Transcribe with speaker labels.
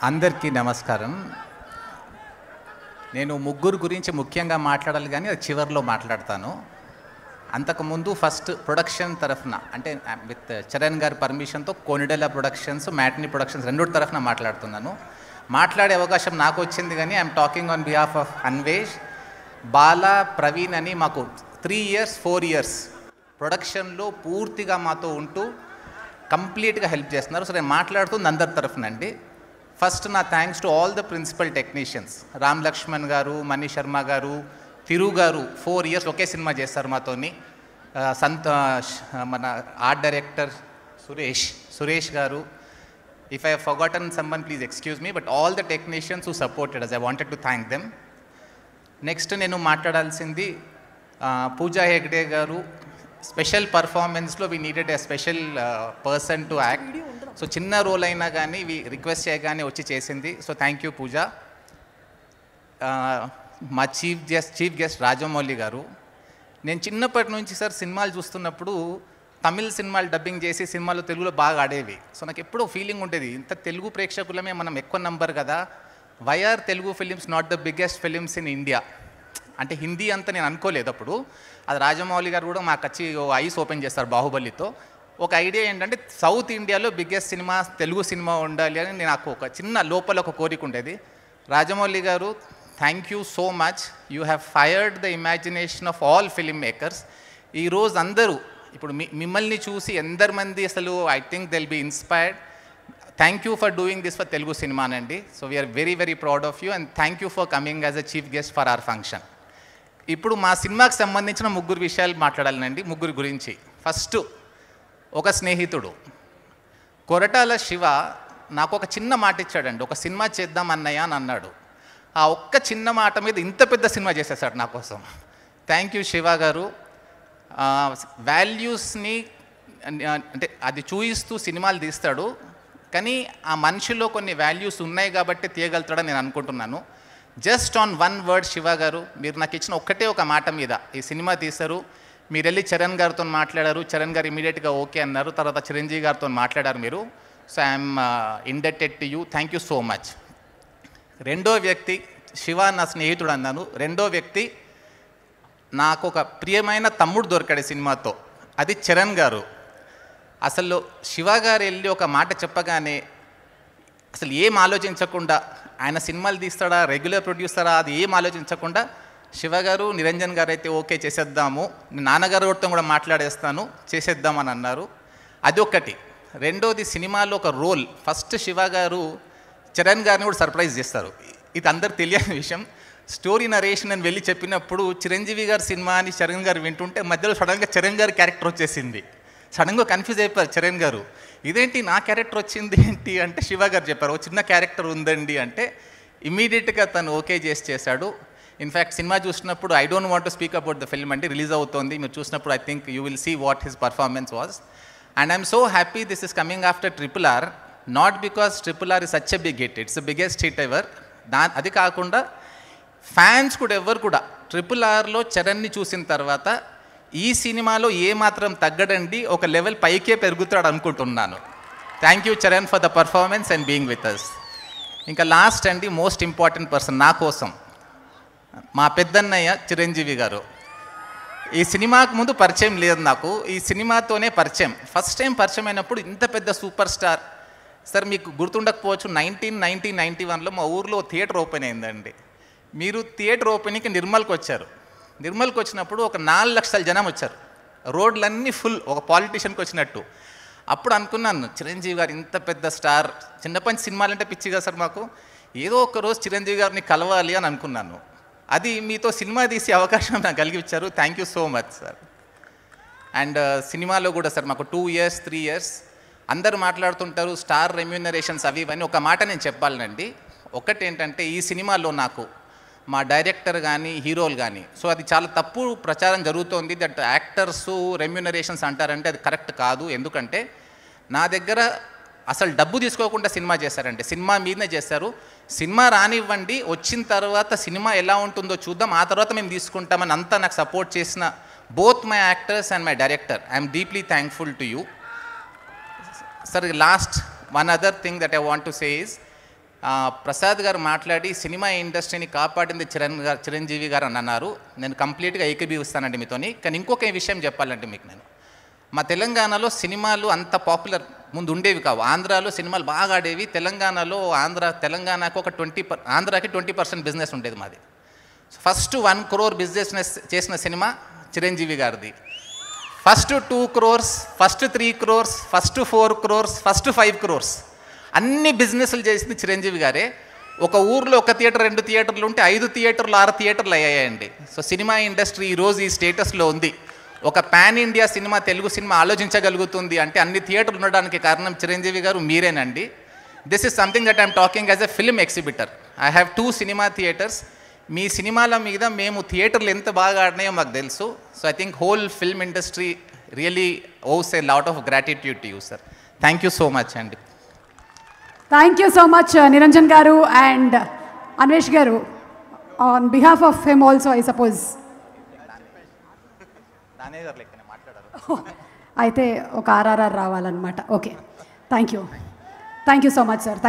Speaker 1: అందరికీ నమస్కారం. నేను ముగ్గురు గురించి ముఖ్యంగా మాట్లాడాలి కానీ అది చివరిలో మాట్లాడతాను. అంతకుముందు ఫస్ట్ ప్రొడక్షన్ తరఫున అంటే విత్ చరణ్ గారి పర్మిషన్తో కొనిడెల ప్రొడక్షన్స్, మ్యాట్నీ ప్రొడక్షన్స్ రెండో తరఫున మాట్లాడుతున్నాను. మాట్లాడే అవకాశం నాకు వచ్చింది కానీ I'm talking on behalf of Anvesh, Bala, Praveen అని మాకు 3 years 4 years ప్రొడక్షన్లో పూర్తిగా మాతో ఉంటూ కంప్లీట్గా హెల్ప్ చేస్తున్నారు. సో నేను మాట్లాడుతుంది అందరి తరఫునండి. ఫస్ట్ నా thanks to all the principal technicians, Ram Lakshman garu, Manish Sharma గారు, తిరు గారు 4 years ఒకే సినిమా చేస్తారు మాతోని. మన art director Suresh garu. If I forgotten someone please excuse me, but all the technicians who supported us, I wanted to thank them. Next నేను మాట్లాడాల్సింది Pooja Hegde garu. Special పర్ఫార్మెన్స్లో we needed a special person to act. So చిన్న role అయినా కానీ request చేయగానే వచ్చి చేసింది. So thank you Pooja. మా చీఫ్ గెస్ట్ రాజమౌళి గారు. నేను చిన్నప్పటి నుంచి సార్ సినిమాలు చూస్తున్నప్పుడు తమిళ్ సినిమాలు డబ్బింగ్ చేసి సినిమాలు తెలుగులో బాగా ఆడేవి. సో నాకు ఎప్పుడో ఫీలింగ్ ఉండేది, ఇంత తెలుగు ప్రేక్షకులమే మనం ఎక్కువ నంబర్ కదా, why are Telugu films not the biggest films in India అంటే హిందీ అంతా నేను అనుకోలేదు అప్పుడు. అది రాజమౌళి గారు కూడా మాకు వచ్చి ఐస్ ఓపెన్ చేస్తారు బాహుబలితో. ఒక ఐడియా ఏంటంటే సౌత్ ఇండియాలో బిగ్గెస్ట్ సినిమా తెలుగు సినిమా ఉండాలి అని నాకు ఒక చిన్న లోపల ఒక కోరిక ఉండేది. Rajamouli garu, thank you so much. You have fired the imagination of all film makers. ఈరోజు అందరూ ఇప్పుడు మిమ్మల్ని చూసి ఎందరు మంది అసలు I think they'll be inspired. Thank you for doing this for Telugu సినిమానండి. So we're very very proud of you and thank you for coming as a chief guest for our function. ఇప్పుడు మా సినిమాకి సంబంధించిన 3 విషయాలు మాట్లాడాలండి, 3 గురించి. ఫస్ట్, ఒక స్నేహితుడు కొరటాల శివ నాకు ఒక చిన్న మాట ఇచ్చాడండి, ఒక సినిమా చేద్దాం అన్నయ్య అని అన్నాడు. ఆ ఒక్క చిన్న మాట మీద ఇంత పెద్ద సినిమా చేసేసాడు నా కోసం. థ్యాంక్ యూ శివ గారు. వాల్యూస్ని అంటే అది చూయిస్తూ సినిమాలు తీస్తాడు, కానీ ఆ మనిషిలో కొన్ని వాల్యూస్ ఉన్నాయి కాబట్టి తీయగలుగుతాడని నేను అనుకుంటున్నాను. జస్ట్ ఆన్ 1 word శివ గారు, మీరు నాకు ఇచ్చిన ఒక మాట మీద ఈ సినిమా తీశారు. మీరు వెళ్ళి చరణ్ గారితో మాట్లాడారు, చరణ్ గారు ఇమీడియట్గా ఓకే అన్నారు. తర్వాత చిరంజీవి గారితో మాట్లాడారు మీరు. So I'm indebted to you, thank you so much. రెండో వ్యక్తి, శివ నా స్నేహితుడు అన్నాను. రెండో వ్యక్తి, నాకు ఒక ప్రియమైన తమ్ముడు దొరికాడు సినిమాతో, అది చరణ్ గారు. అసలు శివ గారు వెళ్ళి ఒక మాట చెప్పగానే అసలు ఏం ఆలోచించకుండా, ఆయన సినిమాలు తీస్తాడా, రెగ్యులర్ ప్రొడ్యూసరా, అది ఏం ఆలోచించకుండా శివ గారు, నిరంజన్ గారు అయితే ఓకే చేసేద్దాము, నాన్నగారితో కూడా మాట్లాడేస్తాను, చేసేద్దామని అన్నారు. అది ఒకటి. రెండోది, సినిమాలో ఒక రోల్. ఫస్ట్ శివ గారు చరణ్ గారిని కూడా సర్ప్రైజ్ చేస్తారు. ఇది అందరు తెలియని విషయం. స్టోరీ నరేషన్ అని వెళ్ళి చెప్పినప్పుడు చిరంజీవి గారి సినిమా అని చరణ్ గారు వింటుంటే మధ్యలో సడన్గా చరణ్ గారి క్యారెక్టర్ వచ్చేసింది. సడన్గా కన్ఫ్యూజ్ అయిపోయారు చరణ్ గారు, ఇదేంటి నా క్యారెక్టర్ వచ్చింది ఏంటి అంటే శివ గారు చెప్పారు ఒక చిన్న క్యారెక్టర్ ఉందండి అంటే. ఇమీడియట్గా తను ఓకే చేశాడు. ఇన్ఫ్యాక్ట్ సినిమా చూసినప్పుడు I don't want to speak about the film అంటే రిలీజ్ అవుతోంది, మీరు చూసినప్పుడు I think you will see what his performance was. And I'm so happy this is coming after RRR, not because RRR is such a big hit, it's the biggest hit ever. అది కాకుండా fans కూడా ఎవరు కూడా RRRలో చరణ్ని చూసిన తర్వాత ఈ సినిమాలో ఏమాత్రం తగ్గడండి, ఒక లెవెల్ పైకే పెరుగుతాడు అనుకుంటున్నాను. Thank you Charan for the performance and being with us. ఇంకా లాస్ట్ అండి, మోస్ట్ ఇంపార్టెంట్ పర్సన్ నా కోసం, మా పెద్దన్నయ్య చిరంజీవి గారు. ఈ సినిమాకు ముందు పరిచయం లేదు నాకు, ఈ సినిమాతోనే పరిచయం. ఫస్ట్ టైం పరిచయం అయినప్పుడు ఇంత పెద్ద సూపర్ స్టార్. సార్ మీకు గుర్తుండకపోవచ్చు, 1991లో మా ఊర్లో థియేటర్ ఓపెన్ అయిందండి. మీరు థియేటర్ ఓపెనింగ్కి నిర్మల్కి వచ్చారు. నిర్మల్కి వచ్చినప్పుడు ఒక 4 లక్షల జనం వచ్చారు, రోడ్లన్నీ ఫుల్, ఒక పాలిటీషియన్కి వచ్చినట్టు. అప్పుడు అనుకున్నాను, చిరంజీవి గారు ఇంత పెద్ద స్టార్, చిన్నప్పటి సినిమాలంటే పిచ్చి కదా సార్ మాకు, ఏదో ఒక రోజు చిరంజీవి గారిని కలవాలి అని అనుకున్నాను. అది మీతో సినిమా తీసే అవకాశం నాకు కలిగించారు. Thank you so much sir. And సినిమాలో కూడా సార్ మాకు 2 years 3 years అందరూ మాట్లాడుతుంటారు స్టార్ రెమ్యూనరేషన్స్ అవి ఇవన్నీ. ఒక మాట నేను చెప్పాలనండి, ఒకటి ఏంటంటే ఈ సినిమాలో నాకు మా డైరెక్టర్ కానీ హీరోలు కానీ, సో అది చాలా తప్పు ప్రచారం జరుగుతోంది దట్ యాక్టర్స్ రెమ్యూనరేషన్స్ అంటారంటే అది కరెక్ట్ కాదు. ఎందుకంటే నా దగ్గర అసలు డబ్బు తీసుకోకుండా సినిమా చేశారంటే, సినిమా మీదనే చేశారు. సినిమా రానివ్వండి, వచ్చిన తర్వాత సినిమా ఎలా ఉంటుందో చూద్దాం, ఆ తర్వాత మేము తీసుకుంటామని అంతా నాకు సపోర్ట్ చేసిన both my actors and my director, I'm deeply thankful to you. Sir, last one other thing that I want to say is, Prasad గారు మాట్లాడి సినిమా ఇండస్ట్రీని కాపాడింది చిరంజీవి గారు అని అన్నారు. నేను కంప్లీట్గా ఏకీభవిస్తానండి మీతోని. కానీ ఇంకొక విషయం చెప్పాలంటే మీకు నేను, మా తెలంగాణలో సినిమాలు అంత పాపులర్ ముందు ఉండేవి కావు. ఆంధ్రాలో సినిమాలు బాగా ఆడేవి. తెలంగాణకు ఒక ఆంధ్రాకి 20% బిజినెస్ ఉండేది మాది. ఫస్ట్ 1 crore బిజినెస్ చేసిన సినిమా చిరంజీవి గారిది. First 2 crores, first 3 crores, first 4 crores, first 5 crores అన్ని బిజినెస్లు చేసింది చిరంజీవి గారే. ఒక ఊర్లో 1 థియేటర్ 2 థియేటర్లు ఉంటే 5 థియేటర్లు 6 థియేటర్లు అయ్యాయండి. సో సినిమా ఇండస్ట్రీ ఈరోజు ఈ స్టేటస్లో ఉంది. ఒక పాన్ ఇండియా సినిమా, తెలుగు సినిమా ఆలోచించగలుగుతుంది అంటే అన్ని థియేటర్లు ఉండడానికి కారణం చిరంజీవి గారు మీరేనండి. This is something that I'm talking as a film exhibitor. I have 2 cinema theatres. మీ సినిమాల మీద మేము థియేటర్లు ఎంత బాగా ఆడినాయో మాకు తెలుసు. So I think whole film industry really owes a lot of gratitude to you sir. Thank you so much అండి.
Speaker 2: Thank you so much Niranjan garu and Anvesh గారు. On behalf of him also I suppose. అయితే ఒక RRR రావాలన్నమాట. Okay, thank you so much sir.